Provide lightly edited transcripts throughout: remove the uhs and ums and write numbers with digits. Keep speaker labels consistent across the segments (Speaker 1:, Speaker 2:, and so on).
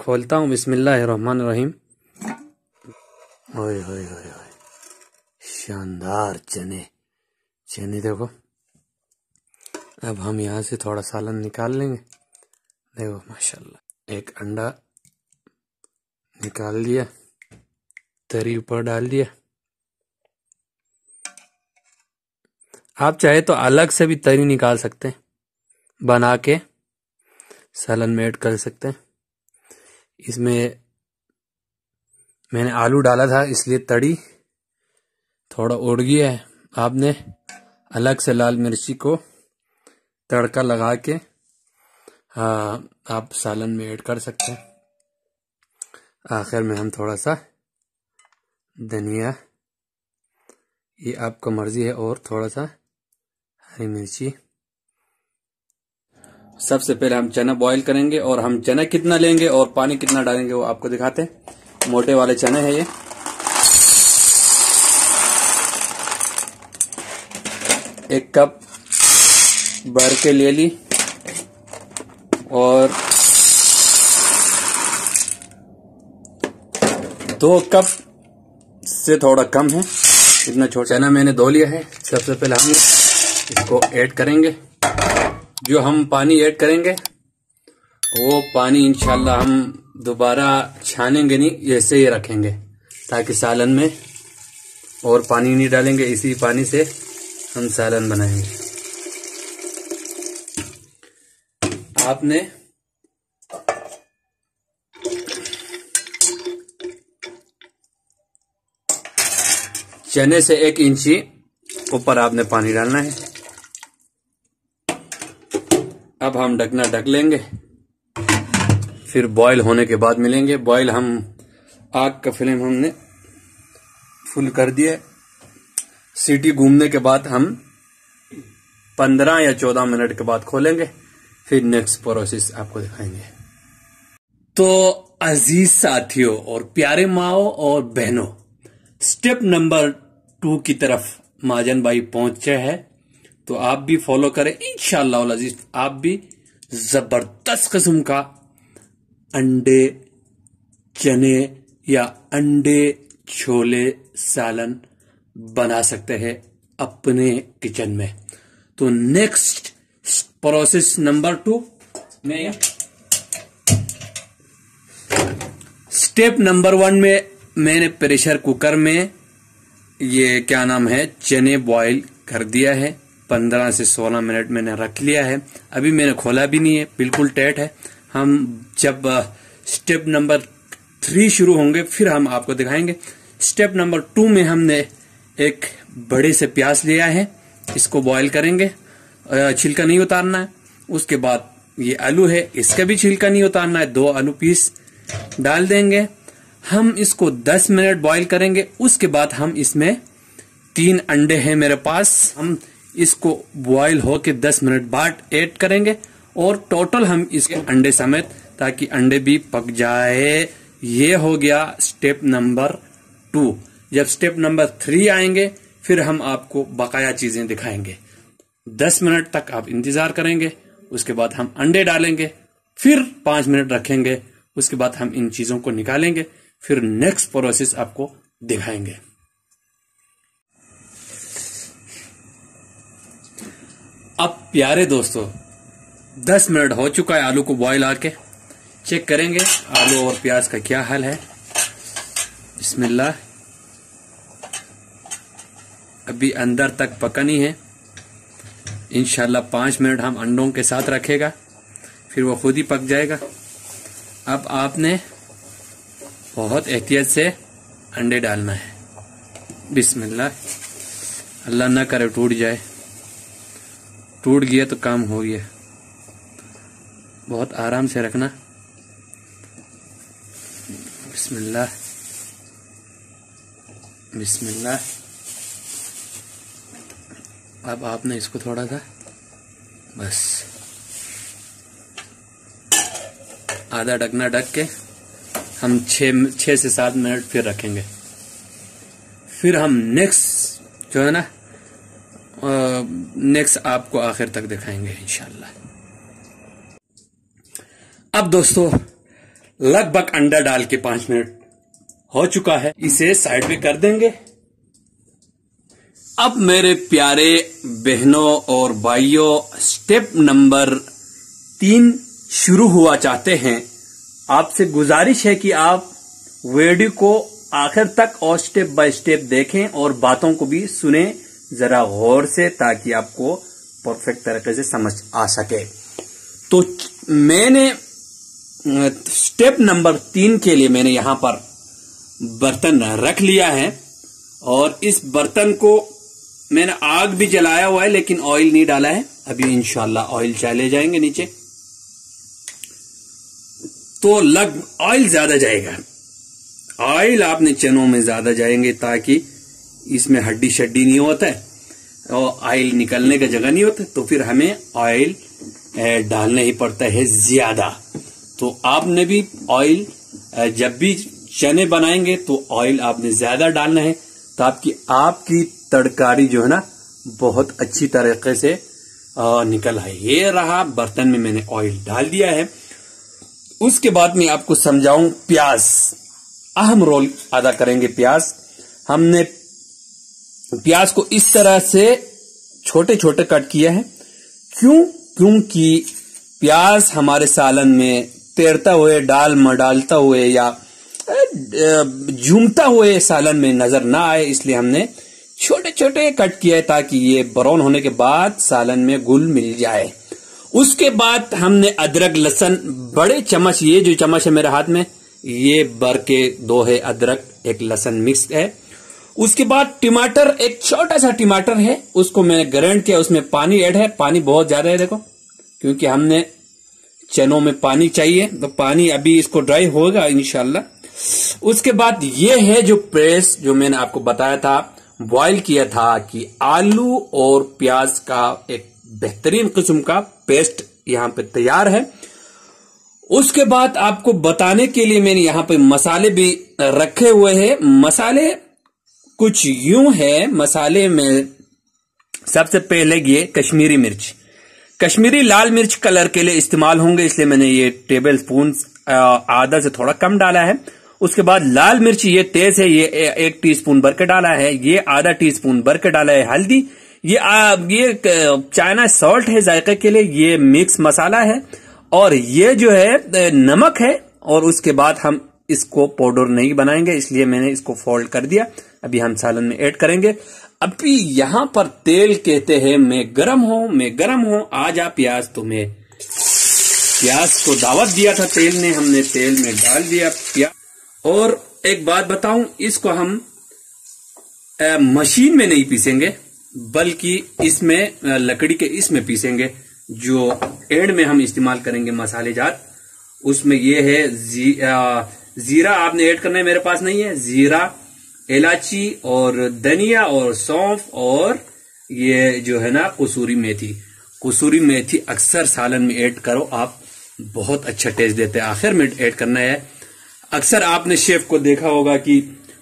Speaker 1: खोलता हूँ। बिस्मिल्लाहिर्रहमानिर्रहीम। ओए होए होए होए, शानदार चने चने देखो। अब हम यहाँ से थोड़ा सालन निकाल लेंगे। देखो माशाल्लाह, एक अंडा निकाल दिया, तरी ऊपर डाल दिया। आप चाहे तो अलग से भी तरी निकाल सकते हैं, बना के सालन में ऐड कर सकते हैं। इसमें मैंने आलू डाला था इसलिए तड़ी थोड़ा उड़ गया है। आपने अलग से लाल मिर्ची को तड़का लगा के आप सालन में ऐड कर सकते हैं। आखिर में हम थोड़ा सा धनिया, ये आपका मर्जी है, और थोड़ा सा हरी मिर्ची। सबसे पहले हम चना बॉईल करेंगे, और हम चना कितना लेंगे और पानी कितना डालेंगे वो आपको दिखाते हैं। मोटे वाले चने हैं ये। एक कप भर के ले ली, और 2 कप से थोड़ा कम है, इतना छोटा चना मैंने धो लिया है। सबसे पहले हम इसको ऐड करेंगे। जो हम पानी ऐड करेंगे वो पानी इंशाल्लाह हम दोबारा छानेंगे नहीं, ऐसे ही रखेंगे ताकि सालन में और पानी नहीं डालेंगे। इसी पानी से हम सालन बनाएंगे। आपने चने से 1 इंची ऊपर आपने पानी डालना है। अब हम ढकना ढक लेंगे, फिर बॉईल होने के बाद मिलेंगे। बॉईल हम आग का फ्लेम हमने फुल कर दिया। सीटी घूमने के बाद हम 15 या 14 मिनट के बाद खोलेंगे, फिर नेक्स्ट प्रोसेस आपको दिखाएंगे। तो अजीज साथियों और प्यारे माओ और बहनों, स्टेप नंबर 2 की तरफ महाजन भाई पहुंचे हैं, तो आप भी फॉलो करें इंशाअल्लाह अजीज। आप भी जबरदस्त किस्म का अंडे चने या अंडे छोले सालन बना सकते हैं अपने किचन में। तो नेक्स्ट प्रोसेस नंबर 2 में, स्टेप नंबर 1 में मैंने प्रेशर कुकर में ये क्या नाम है चने बॉईल कर दिया है। 15 से 16 मिनट मैंने रख लिया है। अभी मैंने खोला भी नहीं है, बिल्कुल टाइट है। हम जब स्टेप नंबर 3 शुरू होंगे फिर हम आपको दिखाएंगे। स्टेप नंबर 2 में हमने एक बड़े से प्याज लिया है, इसको बॉईल करेंगे, छिलका नहीं उतारना है। उसके बाद ये आलू है, इसका भी छिलका नहीं उतारना है। 2 आलू पीस डाल देंगे। हम इसको 10 मिनट बॉईल करेंगे। उसके बाद हम इसमें 3 अंडे हैं मेरे पास, हम इसको बॉईल होके 10 मिनट बाद ऐड करेंगे, और टोटल हम इसके अंडे समेत, ताकि अंडे भी पक जाए। ये हो गया स्टेप नंबर 2। जब स्टेप नंबर 3 आएंगे फिर हम आपको बकाया चीजें दिखाएंगे। 10 मिनट तक आप इंतजार करेंगे, उसके बाद हम अंडे डालेंगे, फिर 5 मिनट रखेंगे, उसके बाद हम इन चीजों को निकालेंगे, फिर नेक्स्ट प्रोसेस आपको दिखाएंगे। अब प्यारे दोस्तों 10 मिनट हो चुका है आलू को बॉईल आके। चेक करेंगे आलू और प्याज का क्या हाल है। बिस्मिल्लाह। अभी अंदर तक पका नहीं है। इंशाल्लाह 5 मिनट हम अंडों के साथ रखेगा, फिर वो खुद ही पक जाएगा। अब आपने बहुत एहतियात से अंडे डालना है। बिस्मिल्लाह। अल्लाह ना करे टूट जाए, टूट गया तो काम हो गया। बहुत आराम से रखना। बिस्मिल्लाह बिस्मिल्लाह। अब आपने इसको थोड़ा सा बस आधा ढकना ढक के हम 6 से 7 मिनट फिर रखेंगे। फिर हम नेक्स्ट जो है ना नेक्स्ट आपको आखिर तक दिखाएंगे इंशाल्लाह। अब दोस्तों लगभग अंडा डाल के 5 मिनट हो चुका है। इसे साइड में कर देंगे। अब मेरे प्यारे बहनों और भाइयों, स्टेप नंबर 3 शुरू हुआ चाहते हैं। आपसे गुजारिश है कि आप वीडियो को आखिर तक और स्टेप बाय स्टेप देखें और बातों को भी सुने जरा गौर से, ताकि आपको परफेक्ट तरीके से समझ आ सके। तो मैंने स्टेप नंबर 3 के लिए मैंने यहां पर बर्तन रख लिया है और इस बर्तन को मैंने आग भी जलाया हुआ है, लेकिन ऑयल नहीं डाला है। अभी इंशाल्लाह ऑयल चले जाएंगे नीचे, तो ऑयल ज्यादा जाएगा। ऑयल आपने चनों में ज्यादा जाएंगे ताकि इसमें हड्डी शड्डी नहीं होता है और ऑयल निकलने का जगह नहीं होता, तो फिर हमें ऑयल डालना ही पड़ता है ज्यादा। तो आपने भी ऑयल जब भी चने बनाएंगे तो ऑयल आपने ज्यादा डालना है, ताकि आपकी तरकारी जो है ना बहुत अच्छी तरीके से निकल आए। ये रहा, बर्तन में मैंने ऑयल डाल दिया है। उसके बाद मैं आपको समझाऊं, प्याज अहम रोल अदा करेंगे। प्याज हमने प्याज को इस तरह से छोटे छोटे कट किया है। क्योंकि प्याज हमारे सालन में तैरता हुए, डाल में डालता हुए या झूमता हुए सालन में नजर ना आए, इसलिए हमने छोटे छोटे कट किया है ताकि ये ब्राउन होने के बाद सालन में घुल मिल जाए। उसके बाद हमने अदरक लहसुन बड़े चम्मच, ये जो चम्मच है मेरे हाथ में, ये भर के 2 है अदरक, 1 लहसुन मिक्स है। उसके बाद टमाटर, एक छोटा सा टमाटर है, उसको मैंने ग्राइंड किया। उसमें पानी ऐड है, पानी बहुत ज्यादा है देखो, क्योंकि हमने चनों में पानी चाहिए, तो पानी अभी इसको ड्राई होगा इंशाल्लाह। उसके बाद ये है जो पेस्ट जो मैंने आपको बताया था, बॉईल किया था, कि आलू और प्याज का एक बेहतरीन किस्म का पेस्ट यहां पे तैयार है। उसके बाद आपको बताने के लिए मैंने यहां पे मसाले भी रखे हुए हैं। मसाले कुछ यूं है, मसाले में सबसे पहले ये कश्मीरी मिर्च, कश्मीरी लाल मिर्च कलर के लिए इस्तेमाल होंगे, इसलिए मैंने ये टेबल स्पून आधा से थोड़ा कम डाला है। उसके बाद लाल मिर्च ये तेज है, ये 1 टीस्पून भर के डाला है। ये आधा टीस्पून भर के डाला है हल्दी। ये चाइना सॉल्ट है जायके के लिए, ये मिक्स मसाला है। और ये जो है नमक है। और उसके बाद हम इसको पाउडर नहीं बनाएंगे, इसलिए मैंने इसको फोल्ड कर दिया। अभी हम सालन में ऐड करेंगे। अभी यहां पर तेल कहते हैं मैं गरम हूं, आ जा प्याज। तो मैं प्याज को दावत दिया था तेल ने, हमने तेल में डाल दिया प्याज। और एक बात बताऊं, इसको हम मशीन में नहीं पीसेंगे, बल्कि इसमें लकड़ी के इसमें पीसेंगे। जो एंड में हम इस्तेमाल करेंगे मसाले जात, उसमें ये है जीरा आपने ऐड करना है, मेरे पास नहीं है। जीरा, इलायची और धनिया और सौंफ, और ये जो है ना कसूरी मेथी अक्सर सालन में ऐड करो आप, बहुत अच्छा टेस्ट देते हैं। आखिर में ऐड करना है। अक्सर आपने शेफ को देखा होगा कि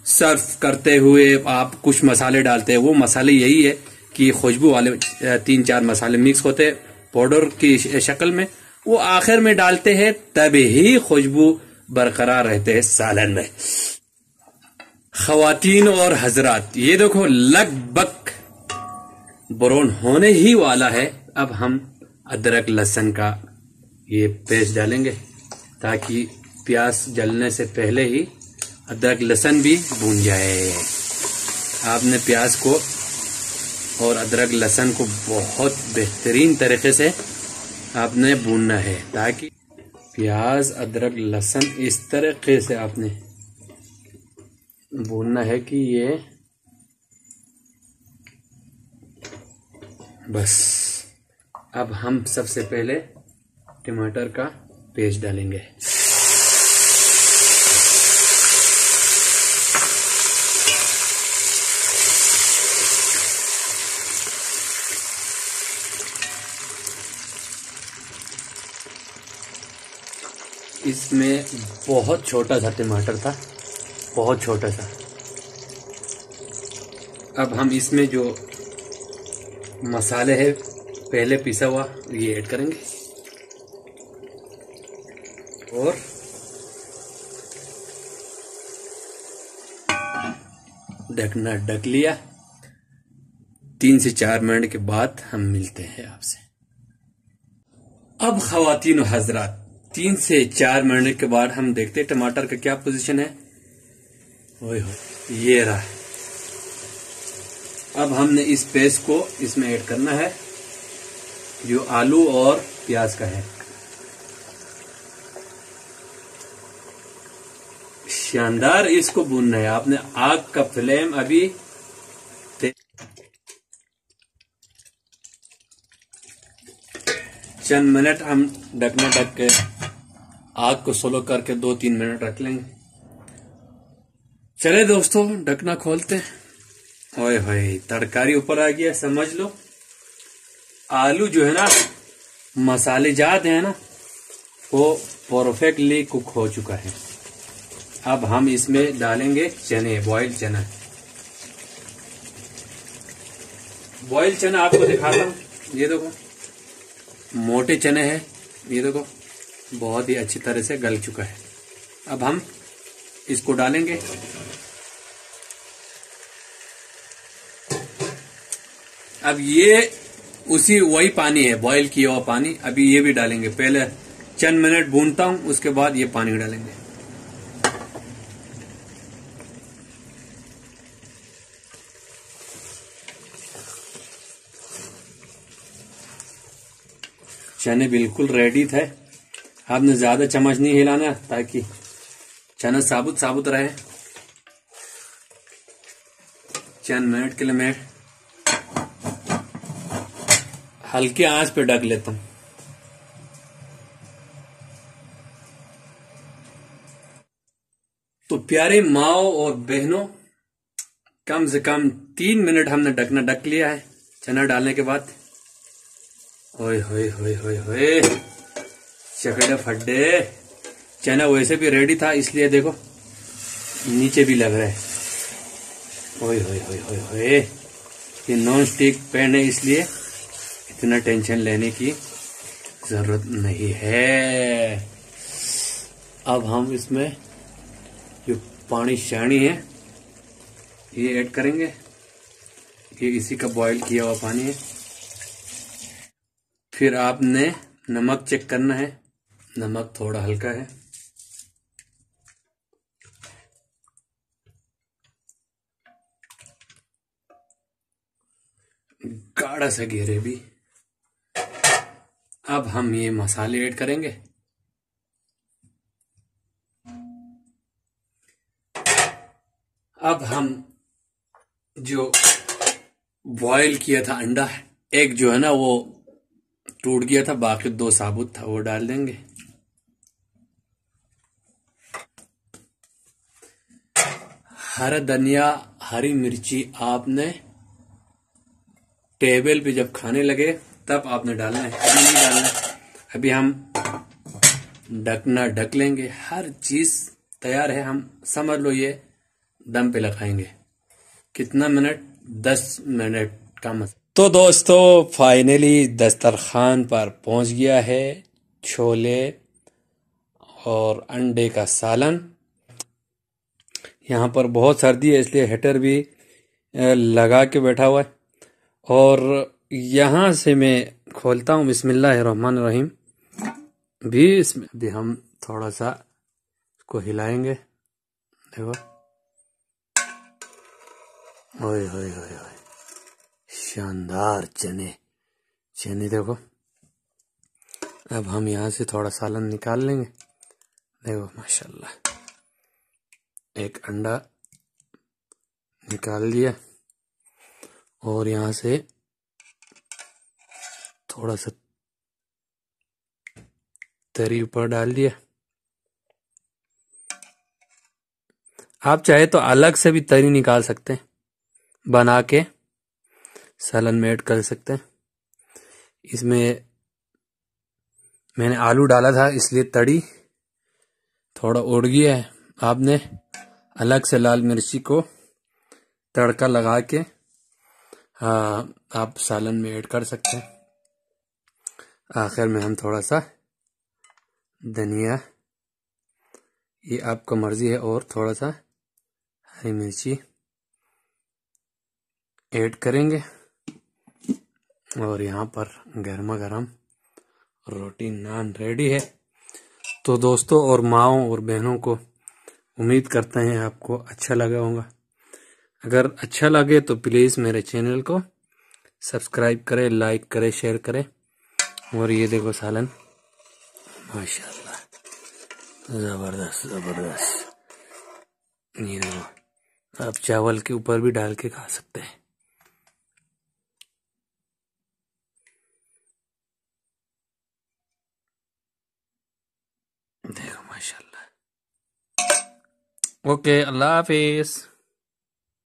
Speaker 1: सर्व करते हुए आप कुछ मसाले डालते हैं, वो मसाले यही है कि खुशबू वाले 3-4 मसाले मिक्स होते हैं पाउडर की शक्ल में, वो आखिर में डालते हैं, तभी ही खुशबू बरकरार रहते हैं सालन में। खवातीन और हजरात, ये देखो लगभग ब्राउन होने ही वाला है। अब हम अदरक लहसुन का ये पेस्ट डालेंगे, ताकि प्याज जलने से पहले ही अदरक लहसुन भी भून जाए। आपने प्याज को और अदरक लहसुन को बहुत बेहतरीन तरीके से आपने भूनना है, ताकि प्याज अदरक लहसुन इस तरीके से आपने भूनना है कि ये बस। अब हम सबसे पहले टमाटर का पेस्ट डालेंगे। इसमें बहुत छोटा सा टमाटर था, बहुत छोटा सा। अब हम इसमें जो मसाले है पहले पिसा हुआ ये ऐड करेंगे, और ढकना ढक लिया। 3 से 4 मिनट के बाद हम मिलते हैं आपसे। अब ख़वातीन व हज़रात, 3 से 4 मिनट के बाद हम देखते हैं टमाटर का क्या पोजीशन है। ओए हो, ये रहा। अब हमने इस पेस्ट को इसमें ऐड करना है जो आलू और प्याज का है। शानदार इसको भूनना है आपने। आग का फ्लेम अभी चंद मिनट हम ढकना ढक के आग को स्लो करके 2-3 मिनट रख लेंगे। चले दोस्तों, ढकना खोलते हैं। ओए होए, तरकारी ऊपर आ गया, समझ लो। आलू जो है ना, मसाले जात है ना, वो परफेक्टली कुक हो चुका है। अब हम इसमें डालेंगे चने, बॉइल्ड चना। बॉइल्ड चना आपको दिखाता हूँ, ये देखो मोटे चने हैं, ये देखो बहुत ही अच्छी तरह से गल चुका है। अब हम इसको डालेंगे। अब ये उसी वही पानी है, बॉईल किया हुआ पानी, अभी ये भी डालेंगे। पहले चंद मिनट भूनता हूं, उसके बाद ये पानी डालेंगे। चने बिल्कुल रेडी थे। आपने ज्यादा चम्मच नहीं हिलाना ताकि चना साबुत साबुत रहे। चंद मिनट के लिए मैं हल्के आंच पे ढक लेता हूं। तो प्यारे माओ और बहनों, कम से कम 3 मिनट हमने ढकना ढक लिया है चना डालने के बाद। ओए होए होए होए होए, चकड़े फड्डे। चना वैसे भी रेडी था, इसलिए देखो नीचे भी लग रहा है। ओए होए होए होए होए, ये नॉन स्टिक पैन है, इसलिए इतना टेंशन लेने की जरूरत नहीं है। अब हम इसमें जो पानी शानी है ये ऐड करेंगे। ये इसी का बॉईल किया हुआ पानी है। फिर आपने नमक चेक करना है, नमक थोड़ा हल्का है। गाढ़ा सा ग्रेवी। अब हम ये मसाले ऐड करेंगे। अब हम जो बॉईल किया था अंडा, एक जो है ना वो टूट गया था, बाकी 2 साबुत था, वो डाल देंगे। हरा धनिया, हरी मिर्ची आपने टेबल पे जब खाने लगे तब आपने डालना है, अभी नहीं डालना है। अभी हम ढकना ढक लेंगे। हर चीज तैयार है, हम समझ लो ये दम पे लगाएंगे। कितना मिनट? 10 मिनट का मत। तो दोस्तों फाइनली दस्तरखान पर पहुंच गया है छोले और अंडे का सालन। यहाँ पर बहुत सर्दी है, इसलिए हीटर भी लगा के बैठा हुआ है। और यहाँ से मैं खोलता हूँ, बिस्मिल्लाहिर्रहमानिर्रहीम। भी इसमें भी हम थोड़ा सा इसको हिलाएंगे। देखो, ओए होए होए होए, शानदार चने चने देखो। अब हम यहाँ से थोड़ा सालन निकाल लेंगे। देखो माशाल्लाह, एक अंडा निकाल लिया और यहाँ से थोड़ा सा तरी ऊपर डाल दिया। आप चाहे तो अलग से भी तरी निकाल सकते हैं, बना के सालन में ऐड कर सकते हैं। इसमें मैंने आलू डाला था, इसलिए तड़ी थोड़ा उड़ गया है। आपने अलग से लाल मिर्ची को तड़का लगा के आप सालन में ऐड कर सकते हैं। आखिर में हम थोड़ा सा धनिया, ये आपका मर्जी है, और थोड़ा सा हरी मिर्ची ऐड करेंगे और यहाँ पर गर्मा गर्म रोटी नान रेडी है। तो दोस्तों और माओ और बहनों को उम्मीद करते हैं आपको अच्छा लगा होगा। अगर अच्छा लगे तो प्लीज़ मेरे चैनल को सब्सक्राइब करें, लाइक करें, शेयर करें। और ये देखो सालन, माशाल्लाह ज़बरदस्त ज़बरदस्त। ये देखो, आप चावल के ऊपर भी डाल के खा सकते हैं। देखो माशाल्लाह। ओके, अल्लाह हाफिज।